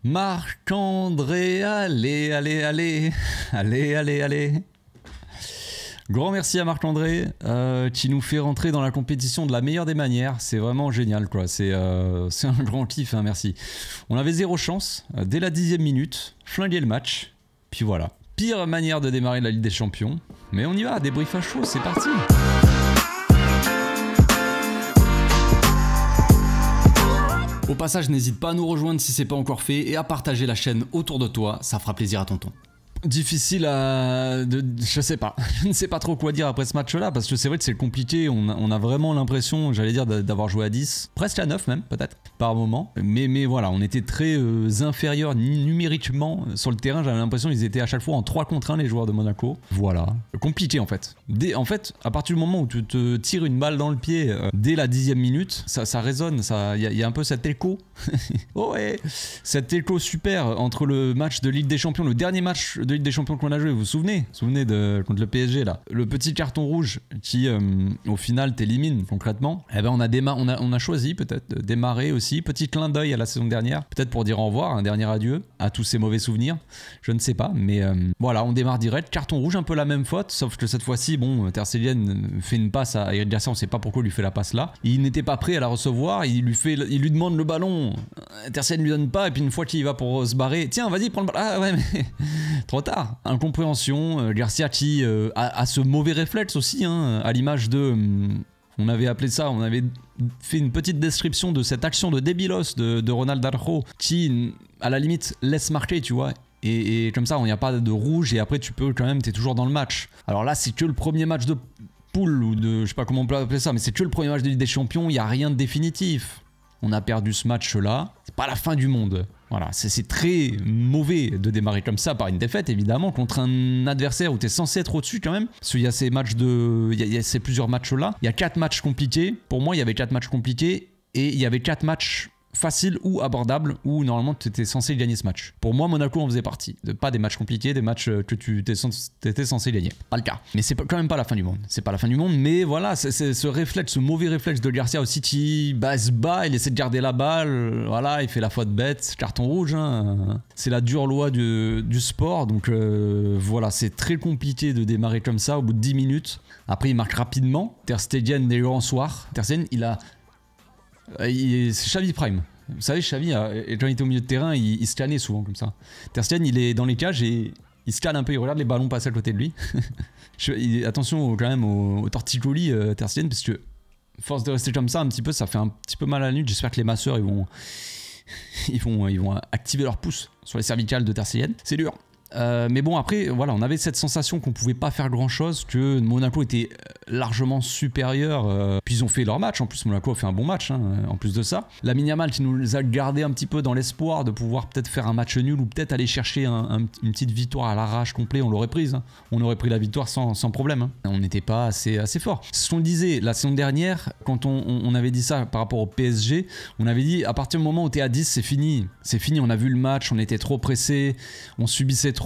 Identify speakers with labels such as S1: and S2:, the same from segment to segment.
S1: Marc-André, allez, allez, allez, allez, allez, allez. Grand merci à Marc-André qui nous fait rentrer dans la compétition de la meilleure des manières. C'est vraiment génial, quoi. C'est un grand kiff, hein, merci. On avait zéro chance dès la 10e minute, flinguer le match. Puis voilà. Pire manière de démarrer la Ligue des Champions. Mais on y va, débrief à chaud, c'est parti. Au passage, n'hésite pas à nous rejoindre si c'est pas encore fait et à partager la chaîne autour de toi, ça fera plaisir à tonton. Difficile à... je sais pas, je ne sais pas trop quoi dire après ce match là parce que c'est vrai que c'est compliqué, on a vraiment l'impression, j'allais dire, d'avoir joué à 10, presque à 9 même peut-être, par moment, mais voilà, on était très inférieurs numériquement sur le terrain, j'avais l'impression qu'ils étaient à chaque fois en 3 contre 1 les joueurs de Monaco, voilà, compliqué en fait. En fait, à partir du moment où tu te tires une balle dans le pied dès la 10e minute, ça résonne, il y a un peu cet écho, oh ouais, cet écho super entre le match de Ligue des Champions, le dernier match de Ligue des Champions qu'on a joué, vous vous souvenez contre le PSG là, le petit carton rouge qui au final t'élimine concrètement. Eh ben on a choisi peut-être de démarrer aussi, petit clin d'œil à la saison dernière, peut-être pour dire au revoir, un dernier adieu à tous ces mauvais souvenirs, je ne sais pas, mais voilà, on démarre direct, carton rouge, un peu la même faute, sauf que cette fois-ci, bon, Ter Stegen fait une passe à Eric Garcia, on sait pas pourquoi il lui fait la passe là, il n'était pas prêt à la recevoir, il lui demande le ballon, Ter Stegen lui donne pas, et puis une fois qu'il va pour se barrer, tiens vas-y prends le ballon, ah ouais mais trop tard, incompréhension, Garcia qui a ce mauvais réflexe aussi, hein, à l'image de... on avait appelé ça, on avait fait une petite description de cette action de débilos de Ronald Araujo qui, à la limite, laisse marquer, tu vois. Et comme ça, il n'y a pas de rouge et après tu peux quand même, t'es toujours dans le match. Alors là, c'est que le premier match de poule ou de... je sais pas comment on peut appeler ça, mais c'est que le premier match de Ligue des Champions, il n'y a rien de définitif. On a perdu ce match-là, c'est pas la fin du monde. Voilà, c'est très mauvais de démarrer comme ça par une défaite, évidemment, contre un adversaire où tu es censé être au-dessus quand même. Parce qu'il y a ces matchs il y a ces plusieurs matchs-là. Il y a 4 matchs compliqués. Pour moi, il y avait 4 matchs compliqués et il y avait 4 matchs faciles ou abordables où normalement tu étais censé gagner ce match. Pour moi, Monaco en faisait partie. Pas des matchs compliqués, des matchs que tu étais censé gagner. Pas le cas. Mais c'est quand même pas la fin du monde. C'est pas la fin du monde, mais voilà, c'est ce réflexe, ce mauvais réflexe de Garcia aussi qui se bat, il essaie de garder la balle, voilà, il fait la faute bête, carton rouge, hein. C'est la dure loi du sport, donc voilà, c'est très compliqué de démarrer comme ça au bout de 10 minutes. Après, il marque rapidement. Ter Stegen, des grands soirs. Ter Stegen, c'est Xavi Prime. Vous savez, Xavi, quand il était au milieu de terrain, il scannait souvent comme ça. Ter Stegen, il est dans les cages et il scanne un peu, il regarde les ballons passer à côté de lui. Attention quand même au torticolis, Ter Stegen, parce que force de rester comme ça un petit peu, ça fait un petit peu mal à la nuque. J'espère que les masseurs ils vont activer leur pouce sur les cervicales de Ter Stegen. C'est dur. Mais bon, après, voilà, on avait cette sensation qu'on pouvait pas faire grand chose, que Monaco était largement supérieur. Puis ils ont fait leur match, en plus Monaco a fait un bon match, hein, en plus de ça. Lamine Yamal qui nous a gardé un petit peu dans l'espoir de pouvoir peut-être faire un match nul ou peut-être aller chercher une petite victoire à l'arrache complet, on l'aurait prise. Hein. On aurait pris la victoire sans problème. Hein. On n'était pas assez fort. C'est ce qu'on disait la saison dernière, quand on avait dit ça par rapport au PSG, on avait dit à partir du moment où t'es à 10, c'est fini. C'est fini, on a vu le match, on était trop pressé, on subissait trop.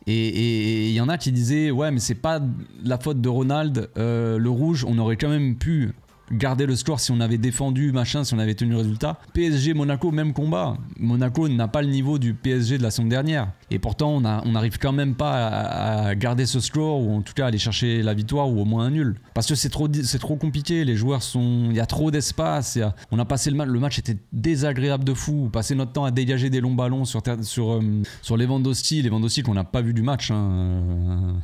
S1: Et il y en a qui disaient ouais mais c'est pas la faute de Ronald, le rouge, on aurait quand même pu garder le score si on avait défendu machin, si on avait tenu le résultat. PSG Monaco, même combat. Monaco n'a pas le niveau du PSG de la saison dernière et pourtant on n'arrive quand même pas à garder ce score ou en tout cas aller chercher la victoire ou au moins un nul parce que c'est trop compliqué, les joueurs il y a trop d'espace, on a passé le match était désagréable de fou, passer notre temps à dégager des longs ballons sur Lewandowski qu'on n'a pas vu du match, hein.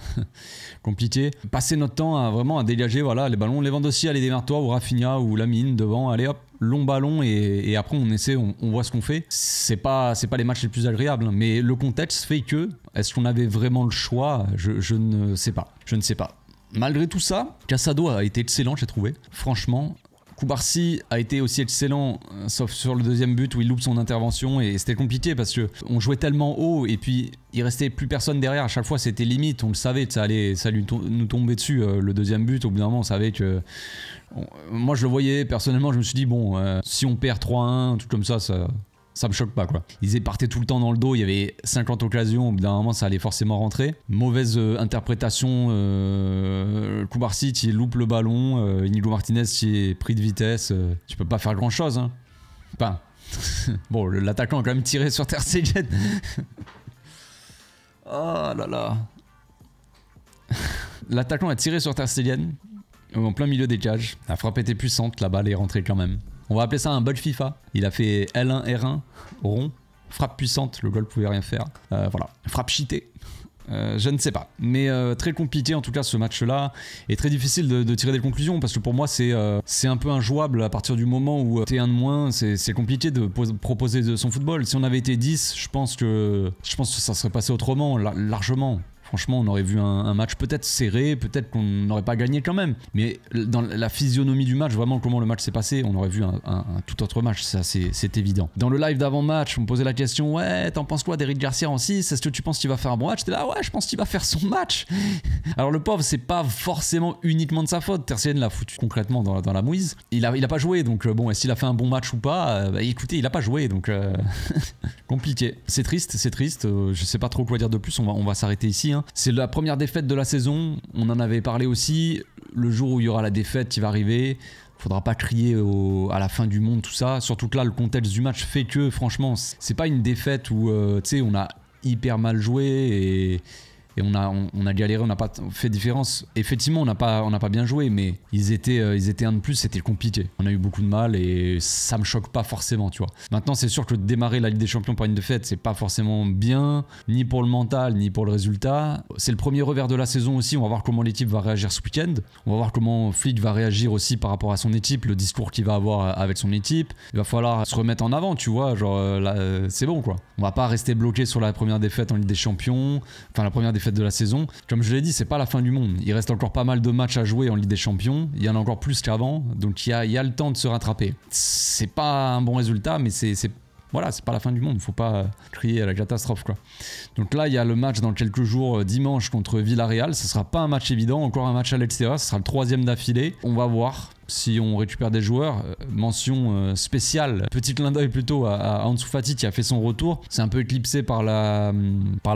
S1: Compliqué, passer notre temps à dégager voilà les ballons, Lewandowski, allez démarre-toi, ou Rafinha ou Lamine devant, allez hop, long ballon et après on essaie, on voit ce qu'on fait. C'est pas les matchs les plus agréables, hein, mais le contexte fait que, est-ce qu'on avait vraiment le choix? Je ne sais pas. Je ne sais pas. Malgré tout ça, Casado a été excellent, j'ai trouvé. Franchement, Koubarsi a été aussi excellent, sauf sur le deuxième but où il loupe son intervention et c'était compliqué parce que on jouait tellement haut et puis il restait plus personne derrière. À chaque fois c'était limite, on le savait, ça allait nous tomber dessus le deuxième but. Au bout d'un moment on savait que... moi je le voyais personnellement, je me suis dit bon, si on perd 3-1, un truc comme ça me choque pas quoi. Ils partaient tout le temps dans le dos, il y avait 50 occasions, au bout d'un moment ça allait forcément rentrer. Mauvaise interprétation, Koubarsi qui loupe le ballon, Inigo Martinez qui est pris de vitesse, tu peux pas faire grand chose, hein. Enfin, Bon, l'attaquant a quand même tiré sur Ter Stegen. Oh là là. L'attaquant a tiré sur Ter Stegen en plein milieu des cages. La frappe était puissante, la balle est rentrée quand même. On va appeler ça un bug FIFA. Il a fait L1, R1, rond. Frappe puissante, le goal pouvait rien faire. Voilà, frappe cheatée. Je ne sais pas, mais très compliqué en tout cas ce match-là, et très difficile de tirer des conclusions, parce que pour moi c'est un peu injouable à partir du moment où t'es un de moins, c'est compliqué de proposer de son football. Si on avait été 10, je pense que ça serait passé autrement, largement. Franchement, on aurait vu un match peut-être serré, peut-être qu'on n'aurait pas gagné quand même. Mais dans la physionomie du match, vraiment comment le match s'est passé, on aurait vu un tout autre match, ça c'est évident. Dans le live d'avant-match, on me posait la question, ouais, t'en penses quoi d'Eric Garcia en 6? Est-ce que tu penses qu'il va faire un bon match? J'étais là, ouais, je pense qu'il va faire son match. Alors le pauvre, c'est pas forcément uniquement de sa faute. Ter Stegen l'a foutu concrètement dans la mouise. Il a pas joué, donc bon, est-ce qu'il a fait un bon match ou pas? Bah, écoutez, il a pas joué, donc compliqué. C'est triste, je sais pas trop quoi dire de plus, on va s'arrêter ici, hein. C'est la première défaite de la saison, on en avait parlé aussi. Le jour où il y aura la défaite qui va arriver, faudra pas crier à la fin du monde, tout ça. Surtout que là, le contexte du match fait que, franchement, c'est pas une défaite où, tu sais, on a hyper mal joué et on a galéré, on n'a pas fait différence. Effectivement, on n'a pas bien joué, mais ils étaient un de plus, c'était compliqué. On a eu beaucoup de mal et ça me choque pas forcément, tu vois. Maintenant, c'est sûr que démarrer la Ligue des Champions par une défaite, c'est pas forcément bien, ni pour le mental, ni pour le résultat. C'est le premier revers de la saison aussi, on va voir comment l'équipe va réagir ce week-end. On va voir comment Flick va réagir aussi par rapport à son équipe, le discours qu'il va avoir avec son équipe. Il va falloir se remettre en avant, tu vois, genre là, c'est bon quoi. On va pas rester bloqué sur la première défaite en Ligue des Champions, enfin la première défaite de la saison. Comme je l'ai dit, c'est pas la fin du monde. Il reste encore pas mal de matchs à jouer en Ligue des Champions. Il y en a encore plus qu'avant, donc il y a le temps de se rattraper. C'est pas un bon résultat, mais voilà, c'est pas la fin du monde. Faut pas crier à la catastrophe, quoi. Donc là, il y a le match dans quelques jours, dimanche contre Villarreal. Ce sera pas un match évident, encore un match à l'extérieur. Ce sera le 3e d'affilée. On va voir si on récupère des joueurs. Mention spéciale, petit clin d'œil plutôt à Ansu Fati qui a fait son retour. C'est un peu éclipsé par la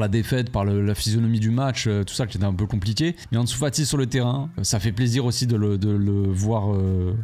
S1: défaite, par la physionomie du match, tout ça qui était un peu compliqué. Mais Ansu Fati sur le terrain, ça fait plaisir aussi de le voir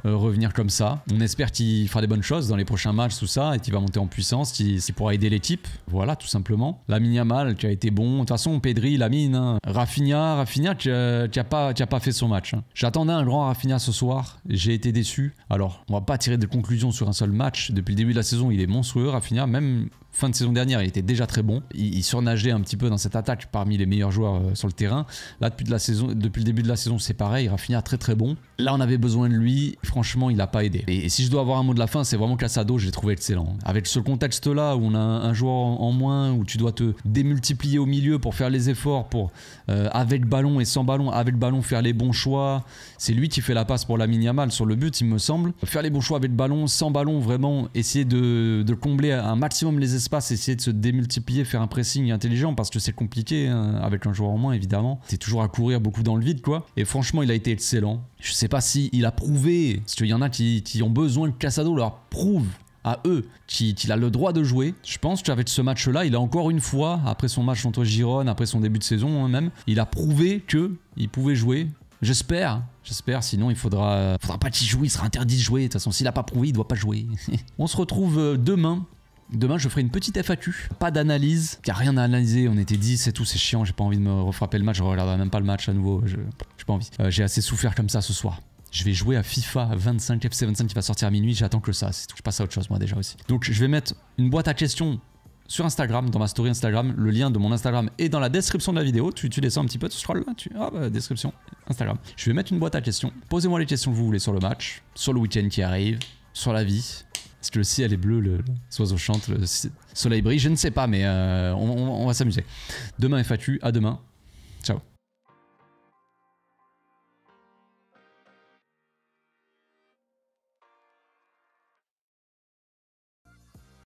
S1: revenir comme ça. On espère qu'il fera des bonnes choses dans les prochains matchs, tout ça, et qu'il va monter en puissance, qu'il pourra aider l'équipe. Voilà, tout simplement. Lamine Yamal qui a été bon. De toute façon, Pedri, Lamine, hein. Rafinha qui a pas fait son match, hein. J'attendais un grand Rafinha ce soir. J'ai été déçu. Alors, on va pas tirer de conclusions sur un seul match. Depuis le début de la saison, il est monstrueux, Rafinha. Même fin de saison dernière, il était déjà très bon. Il surnageait un petit peu dans cette attaque parmi les meilleurs joueurs sur le terrain. Là, depuis le début de la saison, c'est pareil. Rafinha très très bon. Là, on avait besoin de lui. Franchement, il n'a pas aidé. Et si je dois avoir un mot de la fin, c'est vraiment Casado, je l'ai trouvé excellent. Avec ce contexte-là, où on a un joueur en moins, où tu dois te démultiplier au milieu pour faire les efforts, pour avec ballon et sans ballon, avec ballon, faire les bons choix. C'est lui qui fait la passe pour Lamine Yamal sur le but, il me semble. Faire les bons choix avec ballon, sans ballon, vraiment essayer de combler un maximum les espaces, essayer de se démultiplier, faire un pressing intelligent, parce que c'est compliqué hein, avec un joueur en moins, évidemment. C'est toujours à courir beaucoup dans le vide, quoi. Et franchement, il a été excellent. Je sais pas si il a prouvé, parce qu'il y en a qui ont besoin que Casado leur prouve à eux qu'il a le droit de jouer. Je pense qu'avec ce match-là, il a encore une fois, après son match contre Girone, après son début de saison hein, même, il a prouvé qu'il pouvait jouer. J'espère, sinon il faudra pas qu'il joue, il sera interdit de jouer. De toute façon, s'il a pas prouvé, il doit pas jouer. On se retrouve demain. Demain, je ferai une petite FAQ. Pas d'analyse, il n'y a rien à analyser. On était 10 et tout, c'est chiant. J'ai pas envie de me refrapper le match. Je regarderai même pas le match à nouveau. J'ai pas envie. J'ai assez souffert comme ça ce soir. Je vais jouer à FIFA 25, FC 25 qui va sortir à minuit. J'attends que ça. C'est tout. Je passe à autre chose moi déjà aussi. Donc je vais mettre une boîte à questions sur Instagram, dans ma story Instagram. Le lien de mon Instagram est dans la description de la vidéo. Tu descends un petit peu, tu scrolles là, description, Instagram. Je vais mettre une boîte à questions. Posez-moi les questions que vous voulez sur le match, sur le week-end qui arrive, sur la vie. Est-ce que le ciel est bleu, les oiseaux chantent, le soleil brille? Je ne sais pas, mais on va s'amuser. Demain FAQ, à demain.